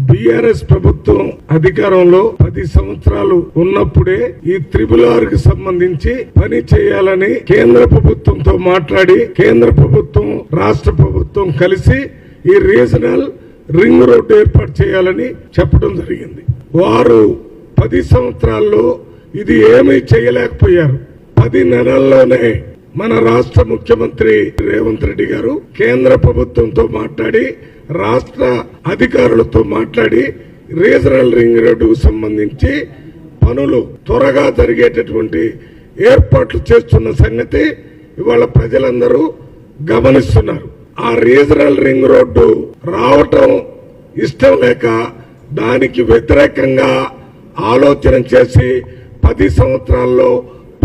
BRS ప్రభుత్వం అధికారంలో 10 సంవత్సరాలు ఉన్నప్పుడే ఈ త్రిపుల్ కి సంబంధించి పని చేయాలని కేంద్ర ప్రభుత్వంతో మాట్లాడి కేంద్ర ప్రభుత్వం రాష్ట్ర ప్రభుత్వం కలిసి ఈ రీజనల్ రింగ్ రోడ్డు ఏర్పాటు చేయాలని చెప్పడం జరిగింది. వారు 10 సంవత్సరాల్లో ఇది ఏమీ చేయలేకపోయారు. 10 నెలల్లోనే మన రాష్ట్ర ముఖ్యమంత్రి రేవంత్ రెడ్డి గారు కేంద్ర ప్రభుత్వంతో మాట్లాడి రాష్ట్ర అధికారులతో మాట్లాడి రీజనల్ రింగ్ రోడ్డుకు సంబంధించి పనులు త్వరగా జరిగేటటువంటి ఏర్పాట్లు చేస్తున్న సంగతి ఇవాళ ప్రజలందరూ గమనిస్తున్నారు. ఆ రీజనల్ రింగ్ రోడ్డు రావటం ఇష్టం లేక దానికి వ్యతిరేకంగా ఆలోచన చేసి 10 సంవత్సరాల్లో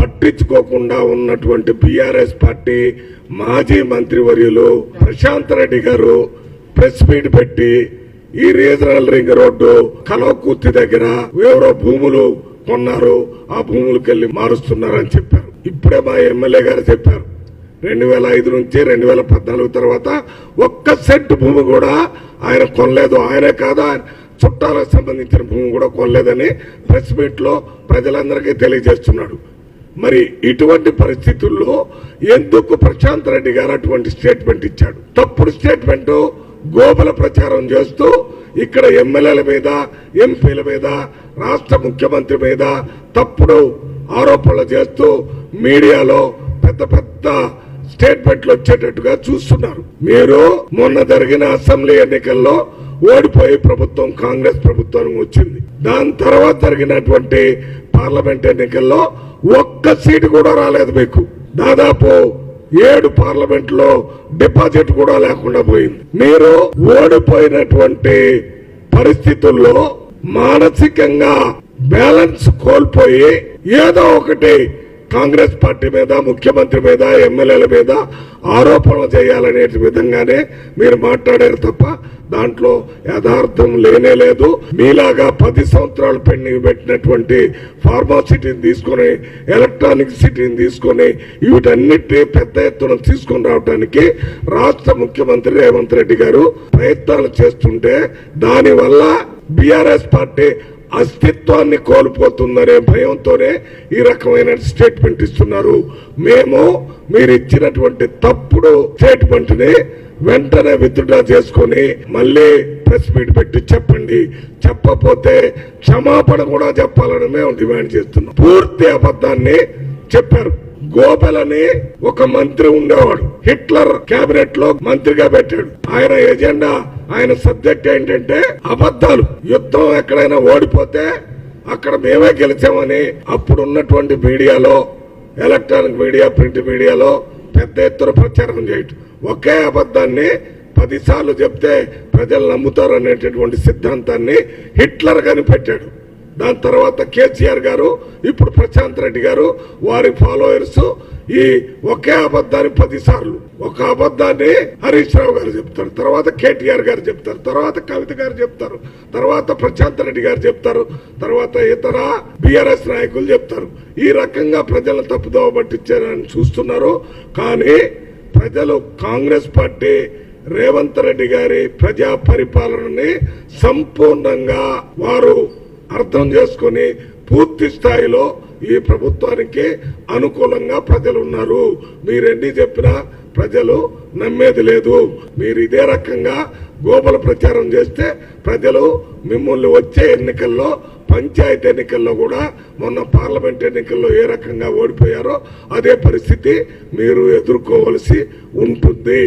పట్టించుకోకుండా ఉన్నటువంటి బీఆర్ఎస్ పార్టీ మాజీ మంత్రివర్యులు ప్రశాంత్ రెడ్డి గారు ప్రెస్ మీట్ పెట్టి ఈ రీజనల్ రింగ్ రోడ్డు కలవకుర్తి దగ్గర ఎవరో భూములు కొన్నారు, ఆ భూములకు వెళ్లి మారుస్తున్నారని చెప్పారు. ఇప్పుడే మా ఎమ్మెల్యే గారు చెప్పారు 2005 నుంచి 2014 తర్వాత ఒక్క సెంటు భూమి కూడా ఆయన కొనలేదు. ఆయనే కాదు, ఆయన చుట్టాలకు సంబంధించిన భూమి కూడా కొనలేదని ప్రెస్ మీట్ లో ప్రజలందరికీ తెలియజేస్తున్నాడు. మరి ఇటువంటి పరిస్థితుల్లో ఎందుకు ప్రశాంత్ రెడ్డి గారు అటువంటి స్టేట్మెంట్ ఇచ్చాడు? తప్పుడు స్టేట్మెంట్ గోబల ప్రచారం చేస్తూ ఇక్కడ ఎమ్మెల్యేల మీద, ఎంపీల మీద, రాష్ట్ర ముఖ్యమంత్రి మీద తప్పుడు ఆరోపణలు చేస్తూ మీడియాలో పెద్ద పెద్ద స్టేట్మెంట్లు వచ్చేటట్టుగా చూస్తున్నారు. మీరు మొన్న జరిగిన అసెంబ్లీ ఎన్నికల్లో ఓడిపోయి ప్రభుత్వం కాంగ్రెస్ ప్రభుత్వం వచ్చింది. దాని తర్వాత జరిగినటువంటి పార్లమెంట్ ఎన్నికల్లో ఒక్క సీటు కూడా రాలేదు మీకు. దాదాపు 7 పార్లమెంట్ లో డిపాజిట్ కూడా లేకుండా పోయింది. మీరు ఓడిపోయినటువంటి పరిస్థితుల్లో మానసికంగా బ్యాలెన్స్ కోల్పోయి ఏదో ఒకటి కాంగ్రెస్ పార్టీ మీద, ముఖ్యమంత్రి మీద, ఎమ్మెల్యేల మీద ఆరోపణలు చేయాలనే విధంగానే మీరు మాట్లాడారు తప్ప దాంట్లో యథార్థం లేనే లేదు. మీలాగా 10 సంవత్సరాలు పెండింగ్ పెట్టినటువంటి ఫార్మాసిటీని తీసుకొని, ఎలక్ట్రానిక్ సిటీని తీసుకొని వీటన్నిటి పెద్ద ఎత్తున తీసుకొని రావడానికి రాష్ట్ర ముఖ్యమంత్రి రేవంత్ రెడ్డి గారు ప్రయత్నాలు చేస్తుంటే దానివల్ల బీఆర్ఎస్ పార్టీ అస్తిత్వాన్ని కోల్పోతుందనే భయంతోనే ఈ రకమైన స్టేట్మెంట్ ఇస్తున్నారు. మేము మీరు ఇచ్చినటువంటి తప్పుడు స్టేట్మెంట్ ని వెంటనే విత్డ్రా చేసుకుని మళ్ళీ ప్రెస్ మీట్ పెట్టి చెప్పండి. చెప్పకపోతే క్షమాపణ కూడా చెప్పాలని మేము డిమాండ్ చేస్తున్నాం. పూర్తి అబద్ధాన్ని చెప్పారు. గోబెలని ఒక మంత్రి ఉండేవాడు, హిట్లర్ కేబినెట్ లో మంత్రిగా పెట్టాడు. ఆయన ఎజెండా, ఆయన సబ్జెక్ట్ ఏంటంటే అబద్ధాలు. యుద్ధం ఎక్కడైనా ఓడిపోతే అక్కడ మేమే గెలిచామని అప్పుడు ఉన్నటువంటి మీడియాలో, ఎలక్ట్రానిక్ మీడియా, ప్రింట్ మీడియాలో పెద్ద ఎత్తున ప్రచారం చేయటం. ఒకే అబద్ధాన్ని 10 సార్లు చెప్తే ప్రజలు నమ్ముతారు అనేటటువంటి సిద్ధాంతాన్ని హిట్లర్ గాని పెట్టాడు. దాని తర్వాత కేసీఆర్ గారు, ఇప్పుడు ప్రశాంత్ రెడ్డి గారు, వారి ఫాలోయర్స్ ఈ ఒకే అబద్ధాన్ని 10 సార్లు, ఒక అబద్ధాన్ని హరీష్ రావు గారు చెప్తారు, తర్వాత కేటీఆర్ గారు చెప్తారు, తర్వాత కవిత గారు చెప్తారు, తర్వాత ప్రశాంత్ రెడ్డి గారు చెప్తారు, తర్వాత ఇతర బీఆర్ఎస్ నాయకులు చెప్తారు. ఈ రకంగా ప్రజలను తప్పుదోవ పట్టించారని చూస్తున్నారు. కానీ ప్రజలు కాంగ్రెస్ పార్టీ రేవంత్ రెడ్డి గారి ప్రజా పరిపాలనని సంపూర్ణంగా వారు అర్థం చేసుకుని పూర్తి స్థాయిలో ఈ ప్రభుత్వానికి అనుకూలంగా ప్రజలు ఉన్నారు. మీరెన్ని చెప్పినా ప్రజలు నమ్మేది లేదు. మీరు ఇదే రకంగా గోబల ప్రచారం చేస్తే ప్రజలు మిమ్మల్ని వచ్చే ఎన్నికల్లో, పంచాయతీ ఎన్నికల్లో కూడా, మొన్న పార్లమెంట్ ఎన్నికల్లో ఏ రకంగా ఓడిపోయారో అదే పరిస్థితి మీరు ఎదుర్కోవలసి ఉంటుంది.